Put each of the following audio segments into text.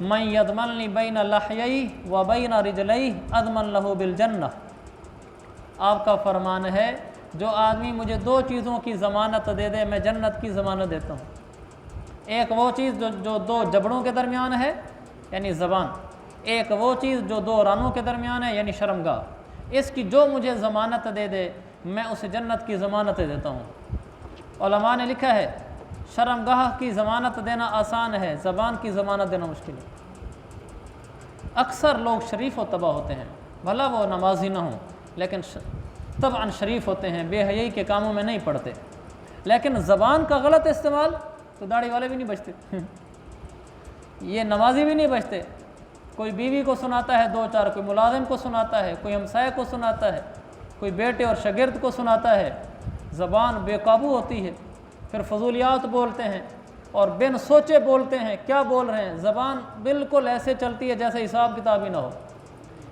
من यदमननी बैन लहयी व बैन रिजलई अदमन लहू बिल जन्नह। आपका फरमान है जो आदमी मुझे दो चीज़ों की ज़मानत दे दे मैं जन्नत की ज़मानत देता हूँ। एक वो चीज़ जो दो जबड़ों के दरमियान है यानी ज़बान, एक वो चीज़ जो दो रानों के दरमियान है यानी शर्मगाह। इसकी जो मुझे ज़मानत दे दे मैं उसे जन्नत की ज़मानत देता हूँ। उलमा ने लिखा है शर्मगाह की ज़मानत देना आसान है, ज़बान की ज़मानत देना मुश्किल है। अक्सर लोग शरीफ व तबाह होते हैं, भला वो नमाजी ना हों लेकिन तबअन शरीफ होते हैं, बेहयाई के कामों में नहीं पड़ते, लेकिन ज़बान का गलत इस्तेमाल तो दाढ़ी वाले भी नहीं बचते ये नमाजी भी नहीं बचते। कोई बीवी को सुनाता है दो चार, कोई मुलाजिम को सुनाता है, कोई हमसाये को सुनाता है, कोई बेटे और शागिर्द को सुनाता है। ज़बान बेकाबू होती है, फिर फजूलियात बोलते हैं और बिन सोचे बोलते हैं। क्या बोल रहे हैं? ज़बान बिल्कुल ऐसे चलती है जैसे हिसाब किताब ही ना हो।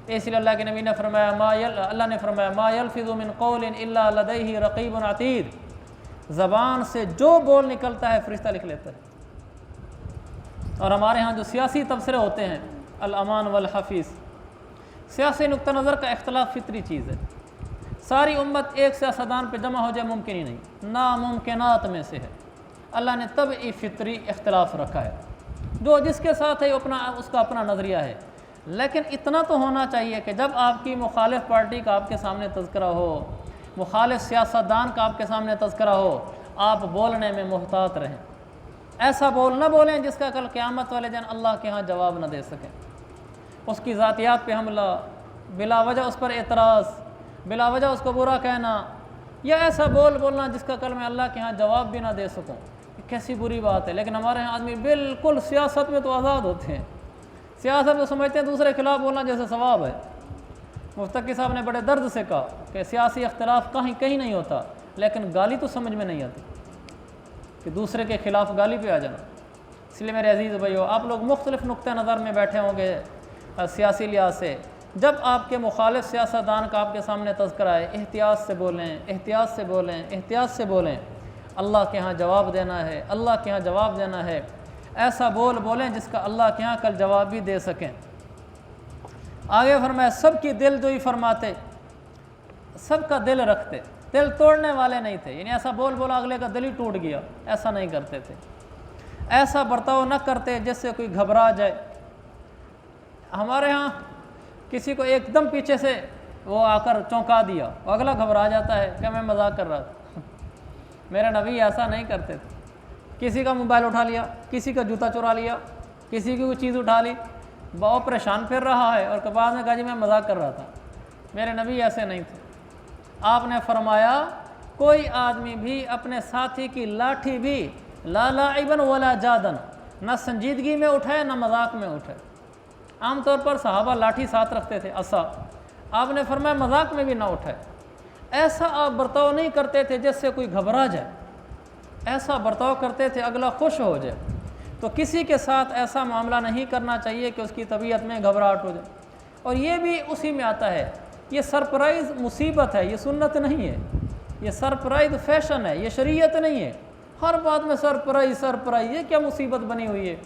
इसलिए अल्लाह के नबी ने फरमाया अल्लाह ने फरमाया मा यल्फिज़ु मिन क़ौलिन इल्ला लदैहि रक़ीबुन अतीद। ज़बान से जो बोल निकलता है फरिश्ता लिख लेता है। और हमारे यहाँ जो सियासी तबसरे होते हैं अल अमान वल हफ़ीज़, सियासी नुक्ता नज़र का इख्तलाफ फितरी चीज़ है। सारी उम्मत एक सियासतदान पे जमा हो जाए मुमकिन ही नहीं, नामुमकिनात में से है। अल्लाह ने तब फितरी इख्तलाफ रखा है, जो जिसके साथ है उसका अपना नज़रिया है। लेकिन इतना तो होना चाहिए कि जब आपकी मुखालिफ पार्टी का आपके सामने तज़किरा हो, मुखालिफ सियासतदान का आपके सामने तज़किरा हो, आप बोलने में मुहतात रहें। ऐसा बोल न बोलें जिसका कल क़यामत वाले दिन अल्लाह के यहाँ जवाब न दे सकें। उसकी ज़ातियात पे हमला, बिला वजह उस पर एतराज़, बिला वजह उसको बुरा कहना, या ऐसा बोलना जिसका कल मैं अल्लाह के यहाँ जवाब भी ना दे सकूँ, कैसी बुरी बात है। लेकिन हमारे यहाँ आदमी बिल्कुल सियासत में तो आज़ाद होते हैं, सियासत में समझते हैं दूसरे खिलाफ बोलना जैसे सवाब है। मुफ्ती साहब ने बड़े दर्द से कहा कि सियासी इख्तलाफ कहीं नहीं होता, लेकिन गाली तो समझ में नहीं आती कि दूसरे के ख़िलाफ़ गाली पे आ जाना। इसलिए मेरे अजीज़ भाइयों, आप लोग मुख्तलिफ़ नुक्ते नज़र में बैठे होंगे सियासी लिहाज से। जब आपके मुखालिफ सियासतदान का आपके सामने तज़किरा है, एहतियात से बोलें, एहतियात से बोलें, एहतियात से बोलें। अल्लाह के यहाँ जवाब देना है, अल्लाह के यहाँ जवाब देना है। ऐसा बोलें जिसका अल्लाह के यहाँ कल जवाब भी दे सकें। आगे फरमाया सबकी दिल जोई फरमाते, सबका दिल रखते, दिल तोड़ने वाले नहीं थे। यानी ऐसा बोला अगले का दिल ही टूट गया, ऐसा नहीं करते थे। ऐसा बर्ताव न करते जिससे कोई घबरा जाए। हमारे यहाँ किसी को एकदम पीछे से वो आकर चौंका दिया, अगला घबरा जाता है क्या मैं मजाक कर रहा था। मेरे नबी ऐसा नहीं करते थे। किसी का मोबाइल उठा लिया, किसी का जूता चुरा लिया, किसी की कोई चीज़ उठा ली, बहुत परेशान फिर रहा है और बाद में कहा जी मैं मजाक कर रहा था। मेरे नबी ऐसे नहीं थे। आपने फरमाया कोई आदमी भी अपने साथी की लाठी भी ला लाइबन वला जादन, न संजीदगी में उठाए न मजाक में उठाए। आमतौर पर सहाबा लाठी साथ रखते थे, असा। आपने फरमाया मजाक में भी ना उठाए। ऐसा आप बर्ताव नहीं करते थे जिससे कोई घबरा जाए, ऐसा बर्ताव करते थे अगला खुश हो जाए। तो किसी के साथ ऐसा मामला नहीं करना चाहिए कि उसकी तबीयत में घबराहट हो जाए। और ये भी उसी में आता है, ये सरप्राइज़ मुसीबत है, ये सुन्नत नहीं है, ये सरप्राइज़ फैशन है, ये शरीयत नहीं है। हर बात में सरप्राइज़, ये क्या मुसीबत बनी हुई है।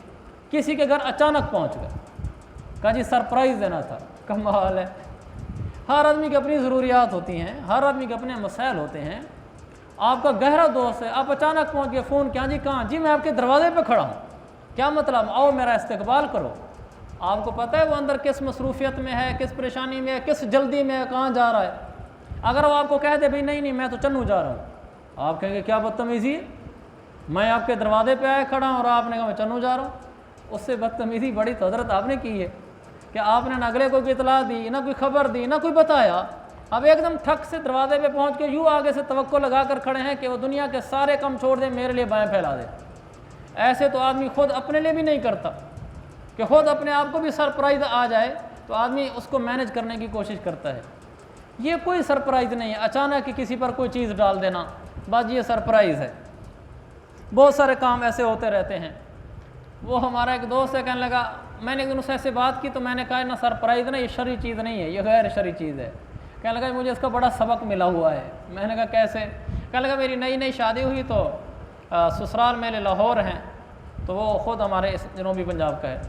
किसी के घर अचानक पहुँच गए, कहा जी सरप्राइज़ देना था, कमाल है। हर आदमी की अपनी ज़रूरियात होती हैं, हर आदमी के अपने मसाइल होते हैं। आपका गहरा दोस्त है, आप अचानक पहुँच गए, फ़ोन किया जी कहाँ, जी मैं आपके दरवाजे पे खड़ा हूँ, क्या मतलब, आओ मेरा इस्तकबाल करो। आपको पता है वो अंदर किस मसरूफियत में है, किस परेशानी में है, किस जल्दी में है, कहाँ जा रहा है। अगर वो आपको कह दे भाई नहीं मैं तो चन्नू जा रहा हूँ, आप कहेंगे क्या बदतमीज़ी है, मैं आपके दरवाजे पे आया खड़ा हूँ और आपने कहा मैं चन्नू जा रहा हूँ। उससे बदतमीज़ी बड़ी तो हज़रत आपने की है कि आपने ना अगले को कोई इतला दी, ना कोई खबर दी, ना कोई बताया। अब एकदम ठक से दरवाजे पे पहुँच के यूँ आगे से तवक्को लगा कर खड़े हैं कि वो दुनिया के सारे कम छोड़ दे, मेरे लिए बाएँ फैला दे। ऐसे तो आदमी खुद अपने लिए भी नहीं करता कि खुद अपने आप को भी सरप्राइज़ आ जाए, तो आदमी उसको मैनेज करने की कोशिश करता है। ये कोई सरप्राइज़ नहीं है, अचानक किसी पर कोई चीज़ डाल देना, बस ये सरप्राइज़ है। बहुत सारे काम ऐसे होते रहते हैं। वो हमारा एक दोस्त है, कहने लगा, मैंने एक दिन उससे ऐसे बात की तो मैंने कहा ना सरप्राइज़ ना, ये शरई चीज़ नहीं है, ये गैर शरई चीज़ है। कहने लगा मुझे इसका बड़ा सबक मिला हुआ है। मैंने कहा कैसे? कहने लगा मेरी नई शादी हुई तो ससुराल मेरे लाहौर हैं, तो वो ख़ुद हमारे इस जनूबी पंजाब का है।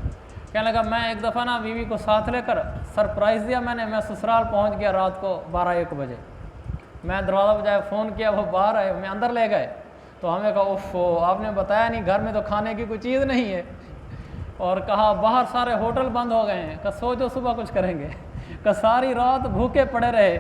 कहने लगा मैं एक दफ़ा ना बीवी को साथ लेकर सरप्राइज़ दिया मैंने, मैं ससुराल पहुंच गया रात को 12-1 बजे। मैं दरवाज़ा बजाया, फ़ोन किया, वो बाहर आए, मैं अंदर ले गए तो हमें कहा ओफो आपने बताया नहीं, घर में तो खाने की कोई चीज़ नहीं है। और कहा बाहर सारे होटल बंद हो गए हैं, कहा सोचो सुबह कुछ करेंगे। कहा सारी रात भूखे पड़े रहे,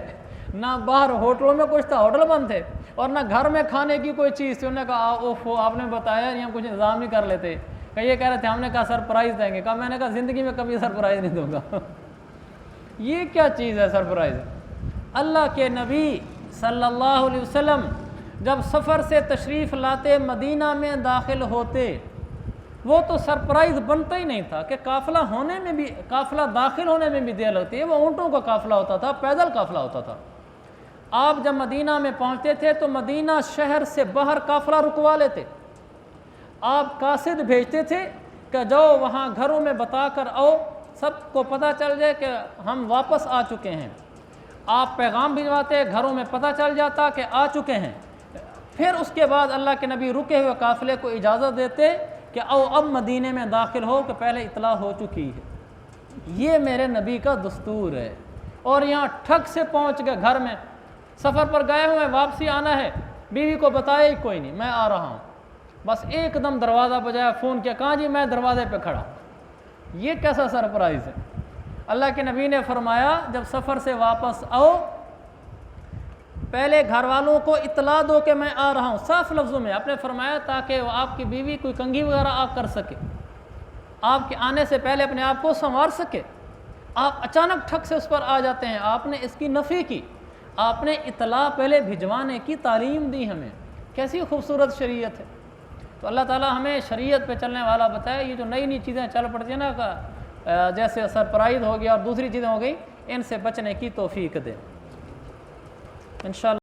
ना बाहर होटलों में कुछ था, होटल बंद थे, और ना घर में खाने की कोई चीज़ थी। उन्होंने कहा ओफो आपने बताया नहीं, हम कुछ इंतज़ाम ही कर लेते। ये कह रहे थे हमने कहा सरप्राइज़ देंगे। कहा मैंने कहा ज़िंदगी में कभी सरप्राइज़ नहीं दूंगा। ये क्या चीज़ है सरप्राइज़? अल्लाह के नबी सल्लल्लाहु अलैहि वसल्लम जब सफ़र से तशरीफ़ लाते, मदीना में दाखिल होते, वो तो सरप्राइज़ बनता ही नहीं था कि काफ़िला होने में भी, काफ़िला दाखिल होने में भी देर लगती है। वो ऊँटों का काफ़िला होता था, पैदल काफ़िला होता था। आप जब मदीना में पहुँचते थे तो मदीना शहर से बाहर काफ़िला रुकवा लेते, आप कासिद भेजते थे कि जाओ वहाँ घरों में बता कर आओ, सबको पता चल जाए कि हम वापस आ चुके हैं। आप पैगाम भिजवाते, घरों में पता चल जाता कि आ चुके हैं। फिर उसके बाद अल्लाह के नबी रुके हुए काफ़िले को इजाज़त देते कि आओ अब मदीने में दाखिल हो कि पहले इतला हो चुकी है। ये मेरे नबी का दस्तूर है। और यहाँ ठग से पहुँच गए, घर में सफ़र पर गए हुए, वापसी आना है, बीवी को बताया ही कोई नहीं, मैं आ रहा हूँ। बस एकदम दरवाज़ा बजाया, फ़ोन किया, कहाँ जी मैं दरवाजे पे खड़ा। ये कैसा सरप्राइज़ है? अल्लाह के नबी ने फरमाया जब सफ़र से वापस आओ पहले घर वालों को इतला दो कि मैं आ रहा हूँ। साफ लफ्ज़ों में आपने फरमाया ताकि आपकी बीवी कोई कंघी वगैरह आप कर सके, आपके आने से पहले अपने आप को संवार सके। आप अचानक ठग से उस पर आ जाते हैं, आपने इसकी नफ़ी की। आपने इतला पहले भिजवाने की तालीम दी हमें। कैसी खूबसूरत शरीयत है। तो अल्लाह ताला हमें शरीयत पे चलने वाला बताए। ये जो नई नई चीज़ें चल पड़ती हैं ना, जैसे सरप्राइज़ हो गया और दूसरी चीज़ें हो गई, इनसे बचने की तौफीक दे इंशाअल्लाह।